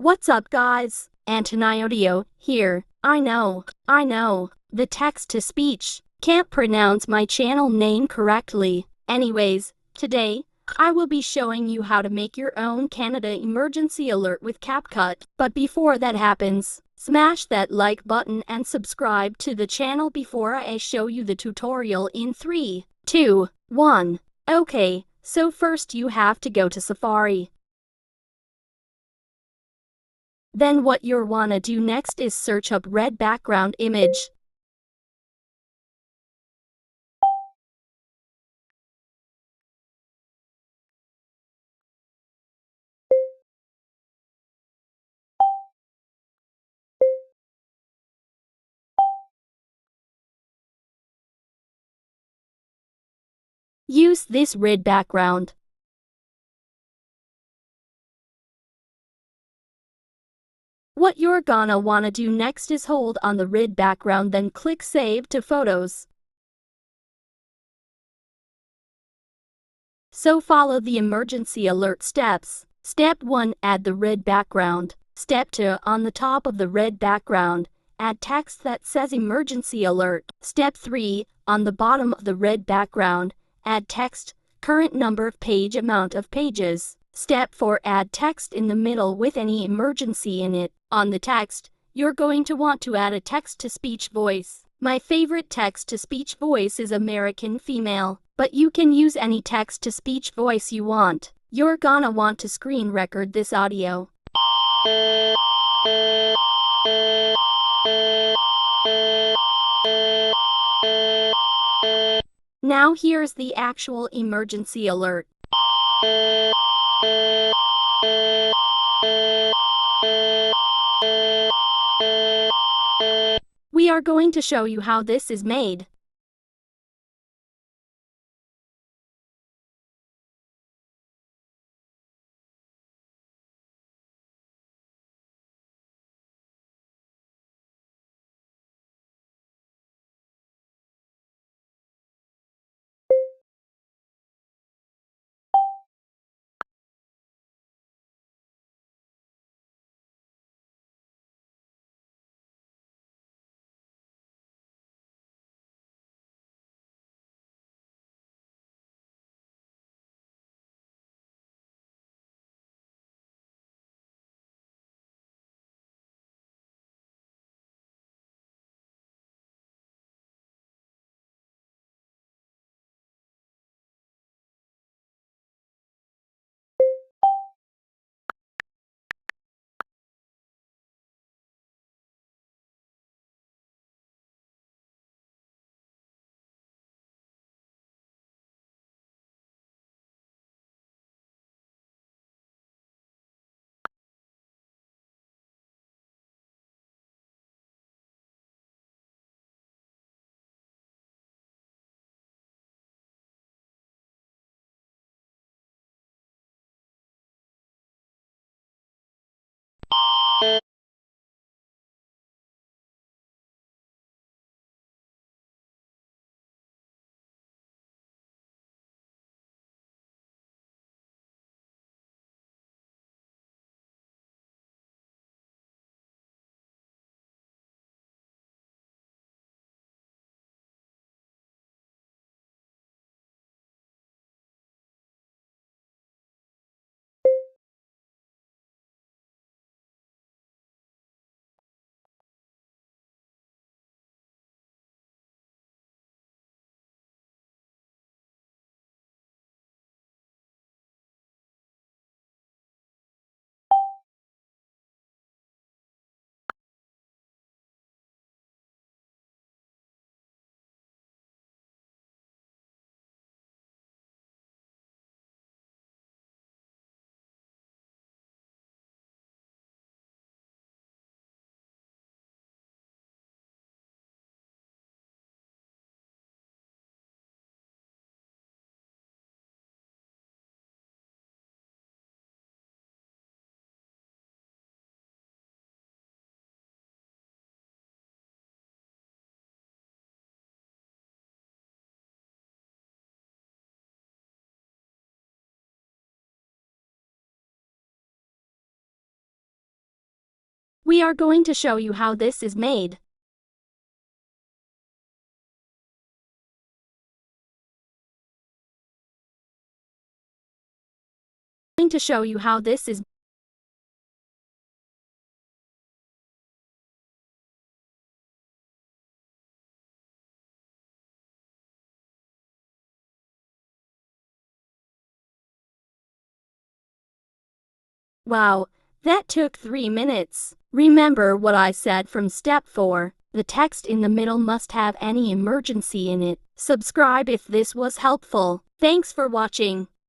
What's up guys? Antonio here. I know. The text-to-speech. Can't pronounce my channel name correctly. Anyways, today, I will be showing you how to make your own Canada emergency alert with CapCut. But before that happens, smash that like button and subscribe to the channel before I show you the tutorial in 3, 2, 1. Okay, so first you have to go to Safari. Then what you'll wanna do next is search up red background image. Use this red background. What you're gonna wanna do next is hold on the red background, then click Save to Photos. So follow the emergency alert steps. Step 1. Add the red background. Step 2. On the top of the red background, add text that says emergency alert. Step 3. On the bottom of the red background, add text, current number of page, amount of pages. Step 4. Add text in the middle with any emergency in it. On the text, you're going to want to add a text-to-speech voice. My favorite text-to-speech voice is American female, but you can use any text-to-speech voice you want. You're gonna want to screen record this audio. Now here's the actual emergency alert. We are going to show you how this is made. We are going to show you how this is made. Going to show you how this is. Wow, that took 3 minutes. Remember what I said from step 4. The text in the middle must have any emergency in it. Subscribe if this was helpful. Thanks for watching.